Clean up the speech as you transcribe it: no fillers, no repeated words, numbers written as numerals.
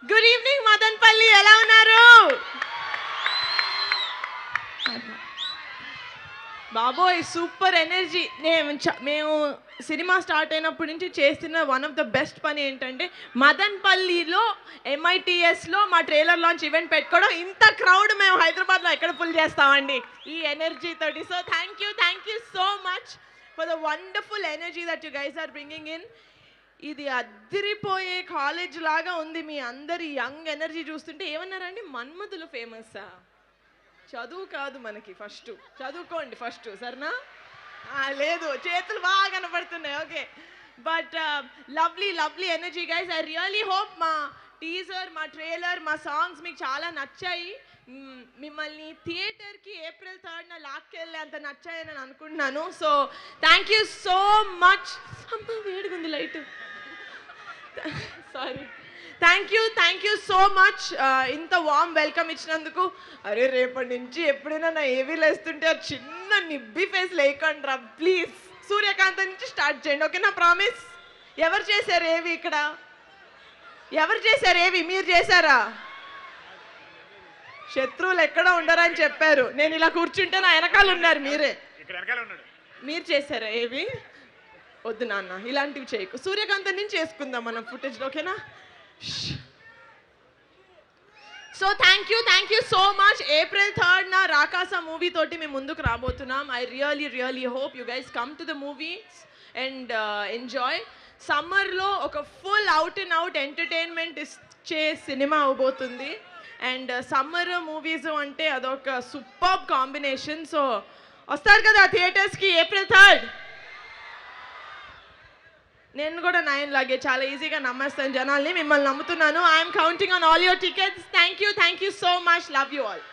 Good evening Madanpalli, ఎలా ఉన్నారు బాబోయ్? Super energy. మేము సినిమా స్టార్ట్ అయినప్పటి నుంచి చేస్తున్న వన్ ఆఫ్ ద బెస్ట్ పని ఏంటంటే మదన్పల్లిలో MITSలో మా ట్రైలర్ లాంచ్ ఈవెంట్ పెట్టుకోవడం. ఇంత క్రౌడ్ మేము హైదరాబాద్లో ఎక్కడ ఫుల్ చేస్తామండి ఈ ఎనర్జీ తోటి. So thank you so much for the wonderful energy that you guys are bringing in. ఇది అద్దరిపోయే కాలేజ్ లాగా ఉంది. మీ అందరి యంగ్ ఎనర్జీ చూస్తుంటే ఏమన్నారండి, మన్మధులు ఫేమస్సా? చదువు కాదు మనకి, ఫస్ట్ చదువుకోండి ఫస్ట్, సరేనా? లేదు, చేతులు బాగా కనపడుతున్నాయి. Okay, but lovely energy guys. I really hope మా టీజర్, మా ట్రైలర్, మా సాంగ్స్ మీకు చాలా నచ్చాయి. మిమ్మల్ని థియేటర్కి April 3rd లాక్కెళ్ళి అంత నచ్చాయని నేను అనుకుంటున్నాను. So thank you so much. అమ్మ వేడిగుంది light, sorry. Thank you so much ఇంత వామ్ వెల్కమ్ ఇచ్చినందుకు. అరే రేపటి నుంచి ఎప్పుడైనా నా ఏవీ లేస్తుంటే ఆ చిన్న నిబ్బి ఫేస్ లేకండి రా ప్లీజ్. సూర్యకాంత్ నుంచి స్టార్ట్ చేయండి, ఓకేనా? ప్రామిస్. ఎవరు చేశారు ఏవి ఇక్కడ? ఎవరు చేశారు ఏవి? మీరు చేశారా? శత్రువులు ఎక్కడ ఉండరని చెప్పారు. నేను ఇలా కూర్చుంటే నా వెనకాల ఉన్నారు మీరే. మీరు చేశారా ఏవి? వద్దు నాన్న, ఇలాంటివి చేయకు. సూర్యకాంత్ నుంచి చేసుకుందాం మనం ఫుటేజ్, ఓకేనా? So thank you so much. April 3rd Rakasa movie తోటి మేము ముందుకు రాబోతున్నాం. I really hope you guys come to the movies and enjoy. సమ్మర్లో ఒక full out and out entertainment ఇచ్చే సినిమా అవబోతుంది. అండ్ సమ్మర్ మూవీస్ అంటే అదొక సూపర్ కాంబినేషన్. సో వస్తారు కదా థియేటర్స్కి April 3rd? నేను కూడా 9 లాగే చాలా ఈజీగా నమ్మేస్తాను జనాల్ని. మిమ్మల్ని నమ్ముతున్నాను. I'm counting on all your tickets. Thank you so much. Love you all.